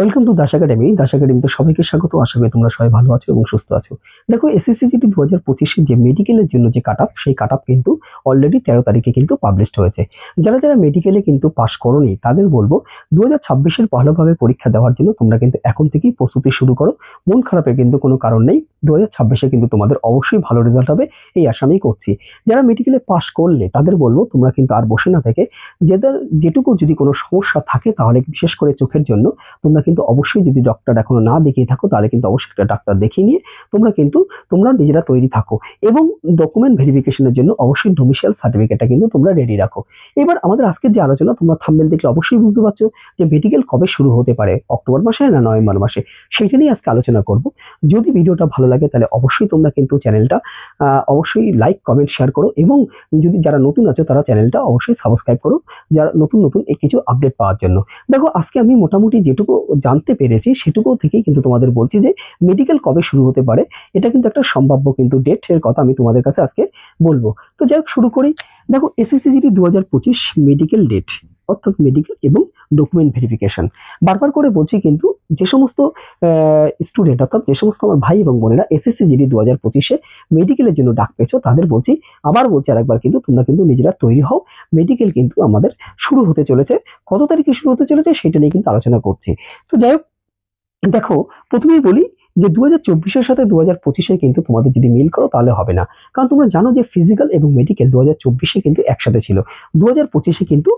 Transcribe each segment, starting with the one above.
Welcome to Das academy. Das একাডেমিতে সবাইকে স্বাগত। আশা করি তোমরা সবাই ভালো আছো এবং সুস্থ আছো। দেখো, এসএসসি-জিডি 2025 যে মেডিকেলের জন্য যে কাট আপ, সেই কাট আপ কিন্তু অলরেডি 13 তারিখে কিন্তু পাবলিশড হয়েছে। যারা যারা মেডিকেলে কিন্তু পাস করোনি তাদের বলবো 2026-এর ভালোভাবে পরীক্ষা দেওয়ার জন্য তোমরা কিন্তু এখন থেকেই প্রস্তুতি শুরু করো। মন খারাপের কিন্তু কোনো কারণ নেই। 2026-এ কিন্তু তোমাদের অবশ্যই ভালো রেজাল্ট হবে, এই আশা আমি করছি। যারা মেডিকেলে পাস করলে তাদের বলবো তোমরা কিন্তু আর বসে না থেকে যেটুকু যদি কোনো সমস্যা থাকে, তাহলে বিশেষ করে চোখের জন্য তোমরা কিন্তু অবশ্যই, যদি ডক্টর এখনো না দেখিয়ে থাকো তাহলে কিন্তু অবশ্যই একটা ডাক্তার দেখিয়ে নিয়ে তোমরা নিজেরা তৈরি থাকো। এবং ডকুমেন্ট ভেরিফিকেশনের জন্য অবশ্যই ডোমিসাইল সার্টিফিকেটটা কিন্তু তোমরা রেডি রাখো। এবার আমাদের আজকের যে আলোচনা, তোমরা থাম্বনেল দেখলে অবশ্যই বুঝতে পারছো যে মেডিকেল কবে শুরু হতে পারে, অক্টোবর মাসে না নভেম্বর মাসে, সেটা নিয়ে আজকে আলোচনা করব। যদি ভিডিওটা ভালো লাগে তাহলে অবশ্যই তোমরা কিন্তু চ্যানেলটা অবশ্যই লাইক, কমেন্ট, শেয়ার করো। এবং যদি যারা নতুন আছো তারা চ্যানেলটা অবশ্যই সাবস্ক্রাইব করো, যারা নতুন এই কিছু আপডেট পাওয়ার জন্য। দেখো, আজকে আমি মোটামুটি যেটুকু জানতে পেরেছি সেটুকু থেকেই কিন্তু তোমাদের বলছি যে মেডিকেল কবে শুরু হতে পারে। এটা কিন্তু একটা সম্ভাব্য কিন্তু ডেটের কথা আমি তোমাদের কাছে আজকে বলবো। তো যাই হোক, শুরু করি। দেখো, এসএসসি-জিডি 2025 মেডিকেল ডেট, অর্থাৎ মেডিকেল এবং ডকুমেন্ট ভেরিফিকেশন। বারবার করে বলছি কিন্তু, যে সমস্ত স্টুডেন্ট, অর্থাৎ যে সমস্ত আমার ভাই এবং বোনেরা এসএসসি-জিডি 2025-এ মেডিকেলের জন্য ডাক পেয়েছো, তাদের বলছি, আবার বলছি আরেকবার, কিন্তু তোমরা কিন্তু নিজেরা তৈরি হও। মেডিকেল কিন্তু আমাদের শুরু হতে চলেছে। কত তারিখে শুরু হতে চলেছে সেটা নিয়ে কিন্তু আলোচনা করছি। তো যাই হোক, দেখো, প্রথমেই বলি যে 2024-এর সাথে 2025-এ কিন্তু তোমাদের যদি মিল করো তাহলে হবে না। কারণ তোমরা জানো যে ফিজিক্যাল এবং মেডিকেল 2024-এ কিন্তু একসাথে ছিল, 2025-এ কিন্তু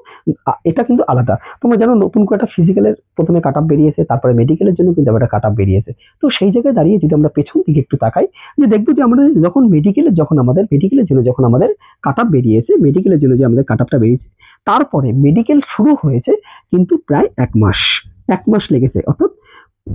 এটা কিন্তু আলাদা। তোমরা জানো নতুন করে একটা ফিজিক্যালের প্রথমে কাট আপ বেরিয়েছে, তারপরে মেডিকেলের জন্য কিন্তু একটা কাট আপ বেরিয়েছে। তো সেই জায়গায় দাঁড়িয়ে যদি আমরা পেছন দিকে একটু তাকাই, যে দেখবো যে আমাদের যখন মেডিকেলের জন্য যখন আমাদের কাট আপ বেরিয়েছে, মেডিকেলের জন্য যে আমাদের কাট আপটা বেরিয়েছে, তারপরে মেডিকেল শুরু হয়েছে কিন্তু প্রায় 1 মাস লেগেছে। অর্থাৎ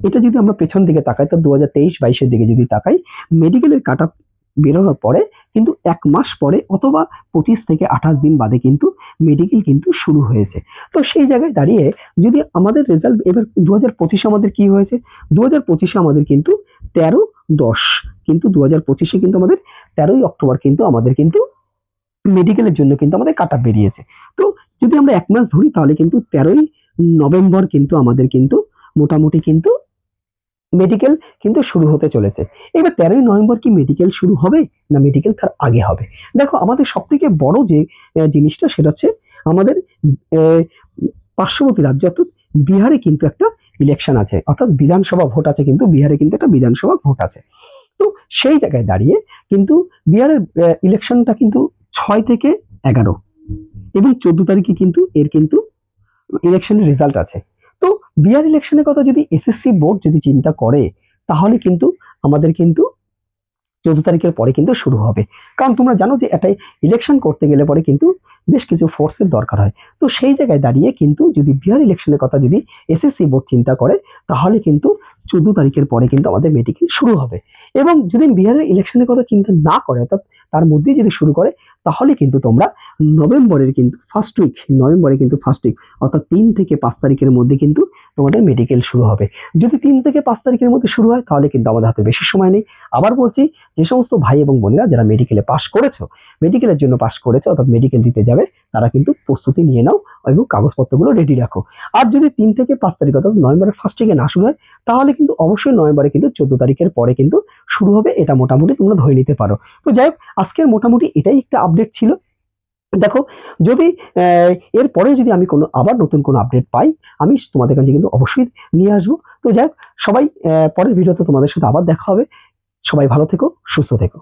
এটা যদি আমরা পেছন দিকে তাকাই, তো 2023-22-এর দিকে যদি তাকাই, মেডিকেলের কাট আপ বেরোনোর পরে কিন্তু 1 মাস পরে অথবা 25 থেকে 28 দিন বাদে কিন্তু মেডিকেল কিন্তু শুরু হয়েছে। তো সেই জায়গায় দাঁড়িয়ে যদি আমাদের রেজাল্ট এবার 2025-এ আমাদের কি হয়েছে, 2025-এ আমাদের কিন্তু 13/10, কিন্তু 2025-এ কিন্তু আমাদের 13ই অক্টোবর কিন্তু আমাদের কিন্তু মেডিকেলের জন্য কিন্তু আমাদের কাট আপ বেরিয়েছে। তো যদি আমরা 1 মাস ধরি তাহলে কিন্তু 13ই নভেম্বর কিন্তু আমাদের কিন্তু মোটামুটি কিন্তু মেডিকেল কিন্তু শুরু হতে চলেছে। এবার 13ই নভেম্বর কি মেডিকেল শুরু হবে না মেডিকেল তার আগে হবে? দেখো, আমাদের সব থেকে বড় যে জিনিসটা, সেটা হচ্ছে আমাদের পার্শ্ববর্তী রাজ্য, অর্থাৎ বিহারে কিন্তু একটা ইলেকশন আছে, অর্থাৎ বিধানসভা ভোট আছে। কিন্তু বিহারে কিন্তু একটা বিধানসভা ভোট আছে। তো সেই জায়গায় দাঁড়িয়ে কিন্তু বিহারের ইলেকশনটা কিন্তু 6 থেকে 11 এবং 14 তারিখে কিন্তু এর কিন্তু ইলেকশনের রেজাল্ট আছে। তো বিহার ইলেকশনের কথা যদি এসএসসি বোর্ড যদি চিন্তা করে, তাহলে কিন্তু আমাদের কিন্তু 14 তারিখের পরে কিন্তু শুরু হবে। কারণ তোমরা জানো যে একটা ইলেকশন করতে গেলে পরে কিন্তু বেশ কিছু ফোর্সের দরকার হয়। তো সেই জায়গায় দাঁড়িয়ে কিন্তু যদি বিহার ইলেকশনের কথা যদি এসএসসি বোর্ড চিন্তা করে, তাহলে কিন্তু 14 তারিখের পরে কিন্তু আমাদের মেডিকেল শুরু হবে। এবং যদি বিহারের ইলেকশনের কথা চিন্তা না করে, অর্থাৎ তার মধ্যেই যদি শুরু করে, তাহলে কিন্তু তোমরা নভেম্বরে কিন্তু ফার্স্ট উইক, অর্থাৎ 3 থেকে 5 তারিখের মধ্যে কিন্তু তোমাদের মেডিকেল শুরু হবে। যদি 3 থেকে 5 তারিখের মধ্যে শুরু হয়, তাহলে কিন্তু আমাদের হাতে বেশি সময় নেই। আবার বলছি, যে সমস্ত ভাই এবং বোনেরা যারা মেডিকেলের জন্য পাস করেছো, অর্থাৎ মেডিকেল দিতে যাবে, তারা কিন্তু প্রস্তুতি নিয়ে নাও এবং কাগজপত্রগুলো রেডি রাখো। আর যদি 3 থেকে 5 তারিখ, অর্থাৎ নভেম্বরের ফার্স্ট উইকে না শুরু হয়, তাহলে কিন্তু অবশ্যই নভেম্বরে কিন্তু 14 তারিখের পরে কিন্তু শুরু হবে। এটা মোটামুটি তোমরা ধরে নিতে পারো। তো যাই হোক, আজকের মোটামুটি এটাই একটা আপডেট ছিল। দেখো, যদি এরপরে যদি আমি আবার নতুন কোনো আপডেট পাই, আমি তোমাদের কাছে কিন্তু অবশ্যই নিয়ে আসবো। তো যাই হোক, সবাই পরের ভিডিওতে তোমাদের সাথে আবার দেখা হবে। সবাই ভালো থেকো, সুস্থ থেকো।